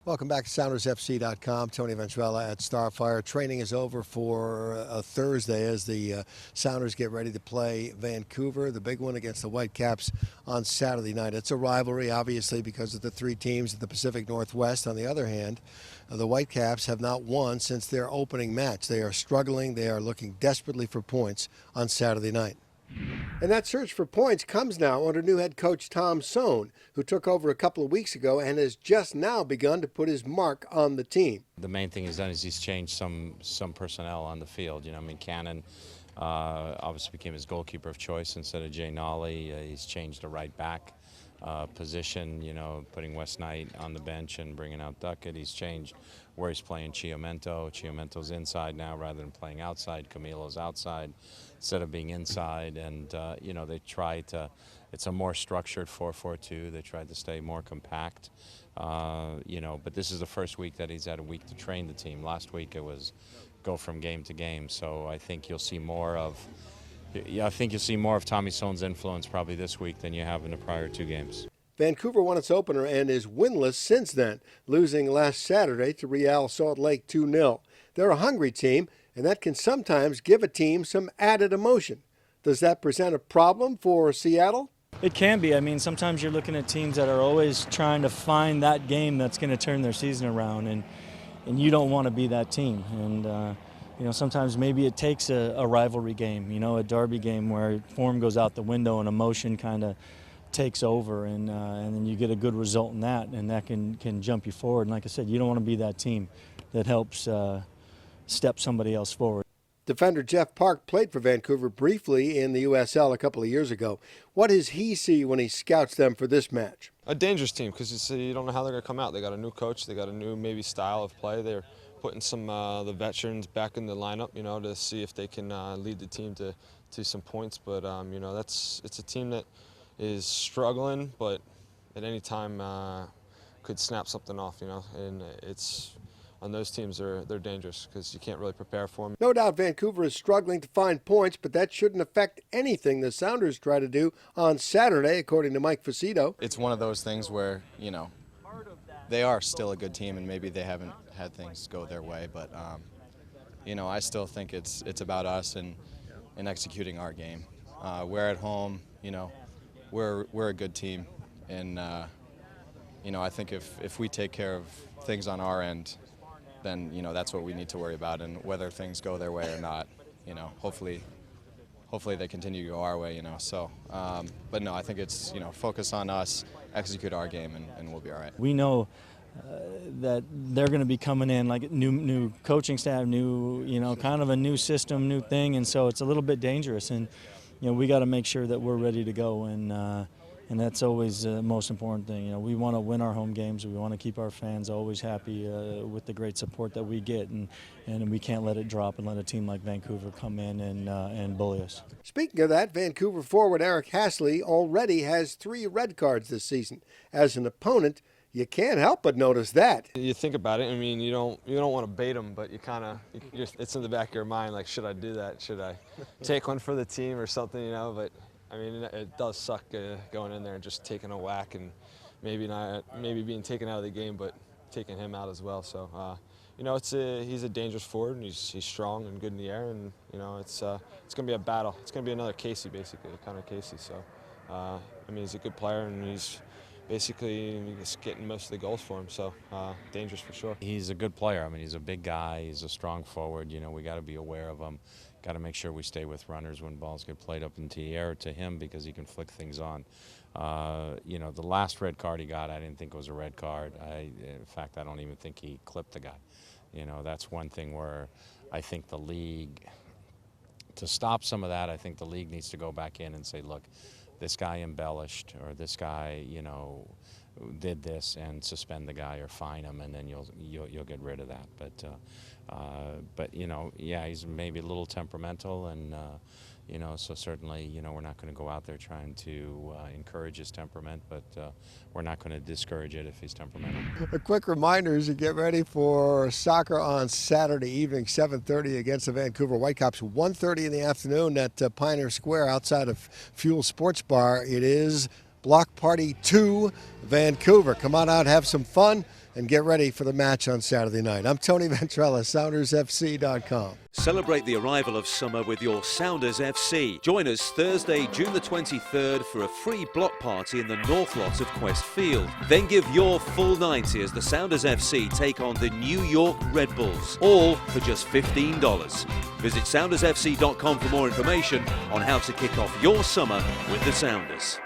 Welcome back to SoundersFC.com. Tony Ventrella at Starfire. Training is over for Thursday as the Sounders get ready to play Vancouver, the big one against the Whitecaps on Saturday night. It's a rivalry, obviously, because of the three teams in the Pacific Northwest. On the other hand, the Whitecaps have not won since their opening match. They are struggling. They are looking desperately for points on Saturday night. And that search for points comes now under new head coach Tom Sohn, who took over a couple of weeks ago and has just now begun to put his mark on the team. The main thing he's done is he's changed some personnel on the field. Cannon obviously became his goalkeeper of choice instead of Jay Nolly. He's changed the right back position, putting West Knight on the bench and bringing out Duckett. He's changed where he's playing Chiomento. Chiomento's inside now rather than playing outside. Camilo's outside instead of being inside. And, they try to, it's a more structured 4-4-2. They tried to stay more compact, but this is the first week that he's had a week to train the team. Last week it was go from game to game. So I think you'll see more of Tommy Sohn's influence probably this week than you have in the prior two games. Vancouver won its opener and is winless since then, losing last Saturday to Real Salt Lake 2-0. They're a hungry team, and that can sometimes give a team some added emotion. Does that present a problem for Seattle? It can be. I mean, sometimes you're looking at teams that are always trying to find that game that's going to turn their season around, and you don't want to be that team. And sometimes maybe it takes a rivalry game, a derby game where form goes out the window and emotion kind of takes over, and then you get a good result in that, and that can jump you forward. And like I said, you don't want to be that team that helps step somebody else forward. Defender Jeff Park played for Vancouver briefly in the USL a couple of years ago. What does he see when he scouts them for this match? A dangerous team, because you don't know how they're going to come out. They got a new coach. They got a new maybe style of play. They're putting some the veterans back in the lineup, to see if they can lead the team to some points. But it's a team that is struggling, but at any time could snap something off, and it's on those teams they're dangerous because you can't really prepare for them. No doubt Vancouver is struggling to find points, but that shouldn't affect anything the Sounders try to do on Saturday, according to Mike Facito. It's one of those things where, they are still a good team and maybe they haven't had things go their way, but I still think it's about us and executing our game. We're at home, we're a good team, and I think if we take care of things on our end, then that's what we need to worry about, and whether things go their way or not, hopefully they continue to go our way, so but no, I think it's focus on us, execute our game, and we'll be all right. We know that they're going to be coming in like new coaching staff, new kind of a new system, new thing, and so it's a little bit dangerous, and we got to make sure that we're ready to go, and that's always the most important thing. We want to win our home games. We want to keep our fans always happy with the great support that we get, and we can't let it drop and let a team like Vancouver come in and bully us. Speaking of that, Vancouver forward Eric Hasley already has 3 red cards this season. As an opponent, you can't help but notice that. You think about it. I mean, you don't want to bait them, but you kind of it's in the back of your mind, like, should I do that? Should I take one for the team or something? But I mean, it does suck going in there and just taking a whack and maybe being taken out of the game, but taking him out as well. So he's a dangerous forward, and he's strong and good in the air, and it's going to be a battle. It's going to be another Casey, basically, Connor Casey. So he's a good player, and he's basically just getting most of the goals for him, so dangerous for sure. He's a good player. I mean, he's a big guy. He's a strong forward. We got to be aware of him. Got to make sure we stay with runners when balls get played up into the air to him, because he can flick things on. The last red card he got, I didn't think was a red card. In fact, I don't even think he clipped the guy. That's one thing where I think the league, to stop some of that, I think the league needs to go back in and say, look, this guy embellished, or this guy, did this, and suspend the guy or fine him, and then you'll get rid of that. But he's maybe a little temperamental, and so certainly we're not going to go out there trying to encourage his temperament, but we're not going to discourage it if he's temperamental. A quick reminder as you get ready for soccer on Saturday evening, 7:30 against the Vancouver Whitecaps, 1:30 in the afternoon at Pioneer Square outside of Fuel Sports Bar. It is Block Party 2 Vancouver. Come on out, have some fun. and get ready for the match on Saturday night. I'm Tony Ventrella, SoundersFC.com. Celebrate the arrival of summer with your Sounders FC. Join us Thursday, June the 23rd for a free block party in the North Lot of Quest Field. Then give your full 90 as the Sounders FC take on the New York Red Bulls, all for just $15. Visit SoundersFC.com for more information on how to kick off your summer with the Sounders.